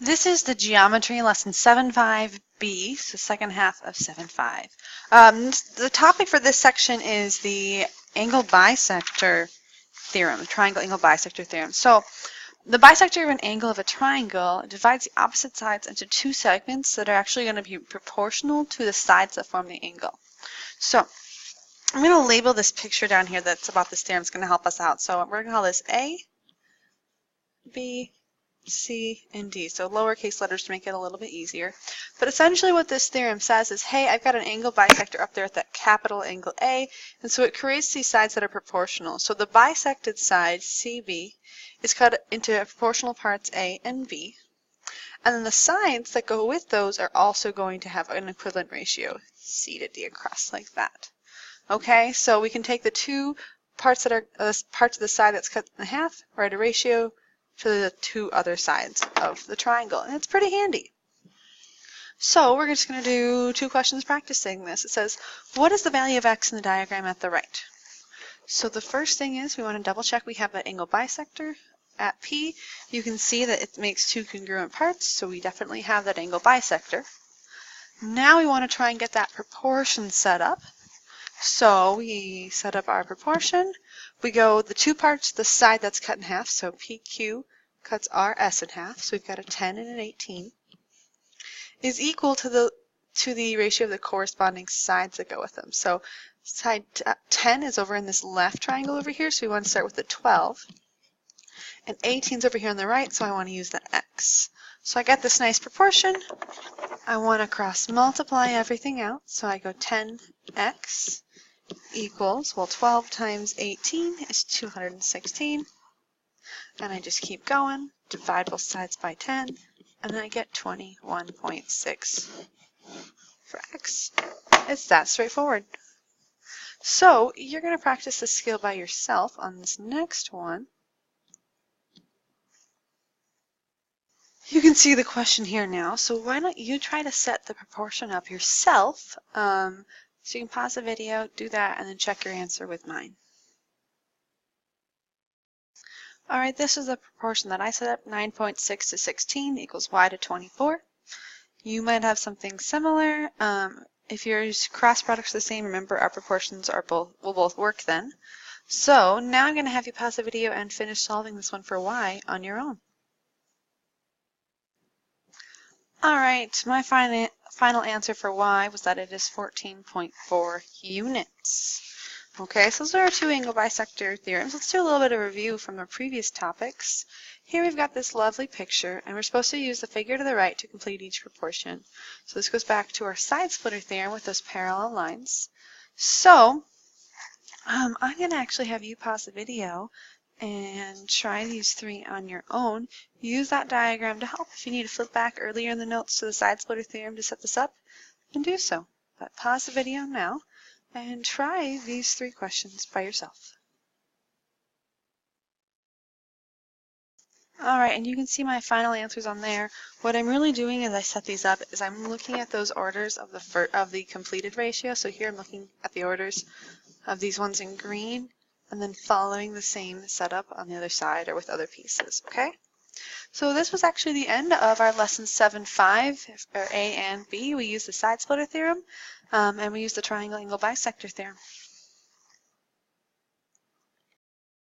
This is the geometry lesson 7.5b, so second half of 7.5. The topic for this section is the angle bisector theorem, triangle angle bisector theorem. So the bisector of an angle of a triangle divides the opposite sides into two segments that are actually going to be proportional to the sides that form the angle. So I'm going to label this picture down here that's about this theorem. It's going to help us out. So we're going to call this A, B, C, and D. So lowercase letters to make it a little bit easier. But essentially what this theorem says is, hey, I've got an angle bisector up there at that capital angle A, and so it creates these sides that are proportional. So the bisected side, CB, is cut into proportional parts A and B. And then the sides that go with those are also going to have an equivalent ratio, C to D across like that. Okay, so we can take the two parts that are parts of the side that's cut in half, write a ratio to the two other sides of the triangle, and it's pretty handy. So we're just going to do two questions practicing this. It says, what is the value of x in the diagram at the right? So the first thing is we want to double check we have that angle bisector at P. You can see that it makes two congruent parts, so we definitely have that angle bisector. Now we want to try and get that proportion set up. So we set up our proportion. We go the two parts, the side that's cut in half, so PQ cuts RS in half, so we've got a 10 and an 18, is equal to the ratio of the corresponding sides that go with them. So side 10 is over in this left triangle over here, so we want to start with the 12. And 18 is over here on the right, so I want to use the X. So I got this nice proportion. I want to cross multiply everything out, so I go 10x equals, well, 12 times 18 is 216, and I just keep going, divide both sides by 10, and then I get 21.6 for x. It's that straightforward. So you're going to practice this skill by yourself on this next one. You can see the question here now, so why don't you try to set the proportion up yourself. So you can pause the video, do that, and then check your answer with mine. Alright, this is the proportion that I set up, 9.6 to 16 equals y to 24. You might have something similar. If your cross products are the same, remember our proportions are will both work then. So now I'm going to have you pause the video and finish solving this one for y on your own. Alright, my final answer for y was that it is 14.4 units. Okay, so those are our two angle bisector theorems. Let's do a little bit of review from the previous topics. Here we've got this lovely picture, and we're supposed to use the figure to the right to complete each proportion. So this goes back to our side splitter theorem with those parallel lines. So I'm going to actually have you pause the video and try these three on your own. Use that diagram to help. If you need to flip back earlier in the notes to the side splitter theorem to set this up, then do so. But pause the video now and try these three questions by yourself. Alright, and you can see my final answers on there. What I'm really doing as I set these up is I'm looking at those orders of the completed ratio. So here I'm looking at the orders of these ones in green, and then following the same setup on the other side or with other pieces, okay? So this was actually the end of our lesson 7.5, for A and B. We used the side splitter theorem, and we used the triangle angle bisector theorem.